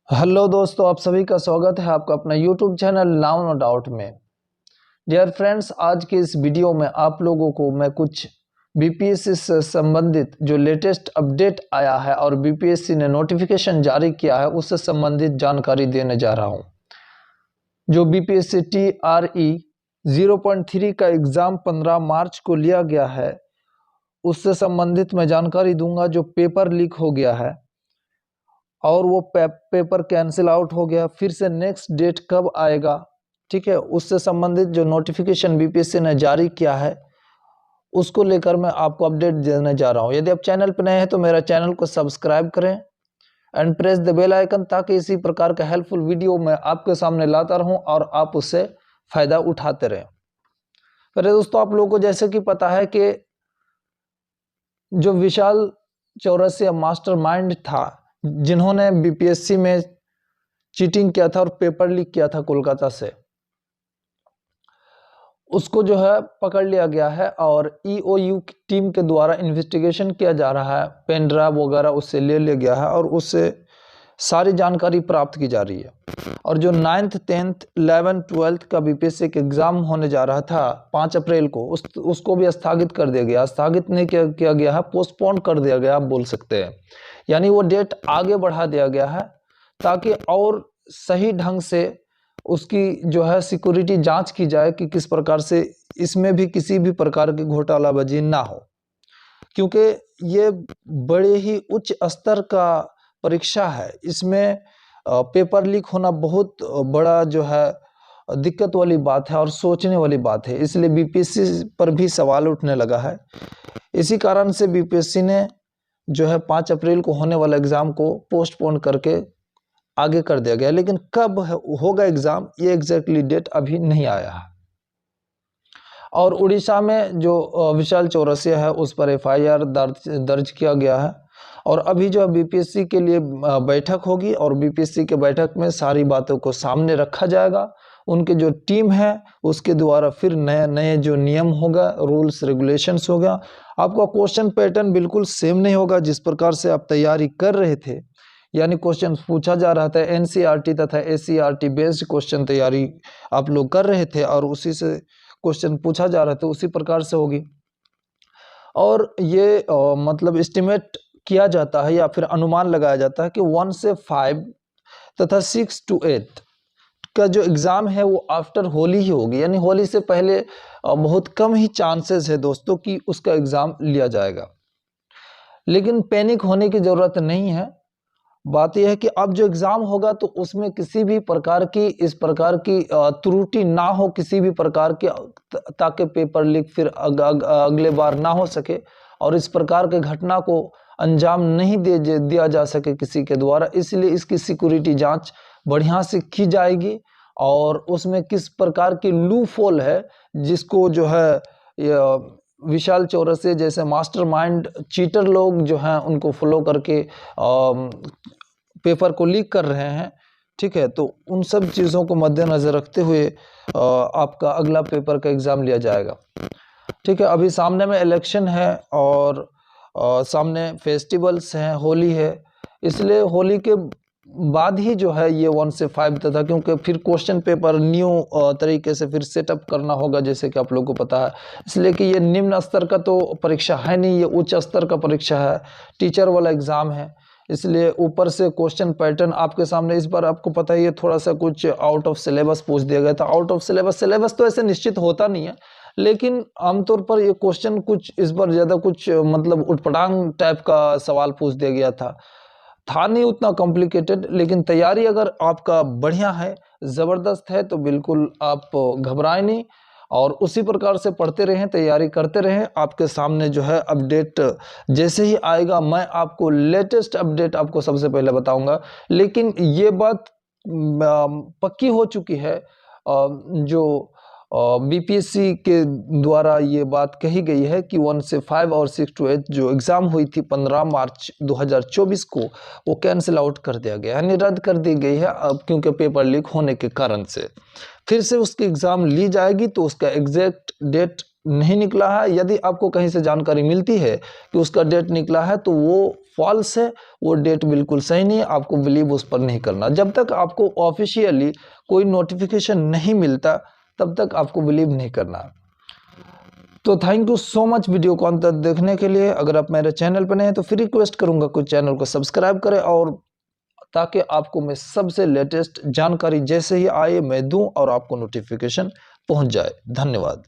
Hello दोस्तों, आप सभी का स्वागत है आपका अपना YouTube channel now no doubt में। डियर फ्रेंड्स, आज के इस वीडियो में आप लोगों को मैं कुछ बीपीएससी से संबंधित जो लेटेस्ट अपडेट आया है और बीपीएससी ने नोटिफिकेशन जारी किया है उससे संबंधित जानकारी देने जा रहा हूं। जो बीपीएससी TRE 0.3 का एग्ज़ाम 15 मार्च को लिया गया है उससे संबंधित मैं जानकारी दूंगा। जो पेपर लीक हो गया है और वो पेपर कैंसिल आउट हो गया, फिर से नेक्स्ट डेट कब आएगा, ठीक है, उससे संबंधित जो नोटिफिकेशन बीपीएससी ने जारी किया है उसको लेकर मैं आपको अपडेट देने जा रहा हूं। यदि आप चैनल पर नए हैं तो मेरा चैनल को सब्सक्राइब करें and press the bell icon, ताकि इसी प्रकार का हेल्पफुल वीडियो मैं आपके सामने लाता रहूं और आप उससे फायदा उठाते रहें। पहले दोस्तों, आप लोगों को जैसे कि पता है कि जो विशाल चौरसिया मास्टरमाइंड था जिन्होंने बीपीएससी में चीटिंग किया था और पेपर लीक किया था कोलकाता से, उसको जो है पकड़ लिया गया है और EOU की टीम के द्वारा इन्वेस्टिगेशन किया जा रहा है। पेन ड्राइव वगैरह उससे ले लिया गया है और उससे सारी जानकारी प्राप्त की जा रही है। और जो 9th 10th 11th 12th का बीपीएससी का एग्जाम होने जा रहा था 5 अप्रैल को, उसको भी स्थगित कर दिया गया। स्थगित नहीं किया गया है, पोस्टपोन कर दिया गया, आप बोल सकते हैं। यानी वो डेट आगे बढ़ा दिया गया है ताकि और सही ढंग से उसकी जो है सिक्योरिटी जांच की जाए कि किस प्रकार से इसमें भी किसी भी प्रकार की घोटालाबाजी ना हो, क्योंकि ये बड़े ही उच्च स्तर का परीक्षा है। इसमें पेपर लीक होना बहुत बड़ा जो है दिक्कत वाली बात है और सोचने वाली बात है। इसलिए बीपीएससी पर भी सवाल उठने लगा है। इसी कारण से बीपीएससी ने जो है 5 अप्रैल को होने वाला एग्जाम को पोस्टपोन करके आगे कर दिया गया। लेकिन कब होगा एग्जाम, ये एग्जैक्टली डेट अभी नहीं आया है। और उड़ीसा में जो विशाल चौरसिया है उस पर FIR दर्ज किया गया है। और अभी जो बीपीएससी के लिए बैठक होगी और बीपीएससी के बैठक में सारी बातों को सामने रखा जाएगा। उनके जो टीम है उसके द्वारा फिर नए नए जो नियम होगा, रूल्स रेगुलेशंस होगा। आपका क्वेश्चन पैटर्न बिल्कुल सेम नहीं होगा जिस प्रकार से आप तैयारी कर रहे थे। यानी क्वेश्चन पूछा जा रहा था NCERT तथा SCERT बेस्ड क्वेश्चन तैयारी आप लोग कर रहे थे और उसी से क्वेश्चन पूछा जा रहा था, उसी प्रकार से होगी। और ये मतलब एस्टिमेट किया जाता है या फिर अनुमान लगाया जाता है कि 1 से 5 तथा 6 to 8 का जो एग्ज़ाम है वो आफ्टर होली ही होगी। यानी होली से पहले बहुत कम ही चांसेस है दोस्तों कि उसका एग्ज़ाम लिया जाएगा। लेकिन पैनिक होने की ज़रूरत नहीं है। बात यह है कि अब जो एग्ज़ाम होगा तो उसमें किसी भी प्रकार की इस प्रकार की त्रुटि ना हो, किसी भी प्रकार की, ताकि पेपर लीक फिर अगले बार ना हो सके और इस प्रकार के घटना को अंजाम नहीं दिया जा सके किसी के द्वारा। इसलिए इसकी सिक्योरिटी जांच बढ़िया से की जाएगी और उसमें किस प्रकार की लूपहोल है जिसको जो है विशाल चौरसिया जैसे मास्टरमाइंड चीटर लोग जो हैं उनको फॉलो करके पेपर को लीक कर रहे हैं, ठीक है। तो उन सब चीज़ों को मद्देनज़र रखते हुए आपका अगला पेपर का एग्ज़ाम लिया जाएगा, ठीक है। अभी सामने में इलेक्शन है और सामने फेस्टिवल्स हैं, होली है, इसलिए होली के बाद ही जो है ये 1 से 5 तथा, क्योंकि फिर क्वेश्चन पेपर न्यू तरीके से फिर सेटअप करना होगा जैसे कि आप लोगों को पता है। इसलिए कि ये निम्न स्तर का तो परीक्षा है नहीं, ये उच्च स्तर का परीक्षा है, टीचर वाला एग्ज़ाम है। इसलिए ऊपर से क्वेश्चन पैटर्न आपके सामने इस बार आपको पता ही है थोड़ा सा कुछ आउट ऑफ सिलेबस पूछ दिया गया था। आउट ऑफ सिलेबस तो ऐसे निश्चित होता नहीं है, लेकिन आमतौर पर ये क्वेश्चन कुछ इस बार ज़्यादा कुछ मतलब उटपटांग टाइप का सवाल पूछ दिया गया था नहीं उतना कॉम्प्लिकेटेड। लेकिन तैयारी अगर आपका बढ़िया है, ज़बरदस्त है, तो बिल्कुल आप घबराएं नहीं और उसी प्रकार से पढ़ते रहें, तैयारी करते रहें। आपके सामने जो है अपडेट जैसे ही आएगा मैं आपको लेटेस्ट अपडेट आपको सबसे पहले बताऊंगा। लेकिन ये बात पक्की हो चुकी है, जो बीपीएससी के द्वारा ये बात कही गई है कि 1 से 5 और 6 to 8 जो एग्ज़ाम हुई थी 15 मार्च 2024 को, वो कैंसिल आउट कर दिया गया, यानी रद्द कर दी गई है। अब क्योंकि पेपर लीक होने के कारण से फिर से उसकी एग्ज़ाम ली जाएगी, तो उसका एग्जैक्ट डेट नहीं निकला है, यदि आपको कहीं से जानकारी मिलती है कि उसका डेट निकला है तो वो फॉल्स है, वो डेट बिल्कुल सही नहीं है, आपको बिलीव उस पर नहीं करना। जब तक आपको ऑफिशियली कोई नोटिफिकेशन नहीं मिलता तब तक आपको बिलीव नहीं करना। तो thank you so much video को अंत तक देखने के लिए। अगर आप मेरे चैनल पर नए हैं तो फिर रिक्वेस्ट करूंगा कुछ चैनल को सब्सक्राइब करें, और ताकि आपको मैं सबसे लेटेस्ट जानकारी जैसे ही आए मैं दूं और आपको नोटिफिकेशन पहुंच जाए। धन्यवाद।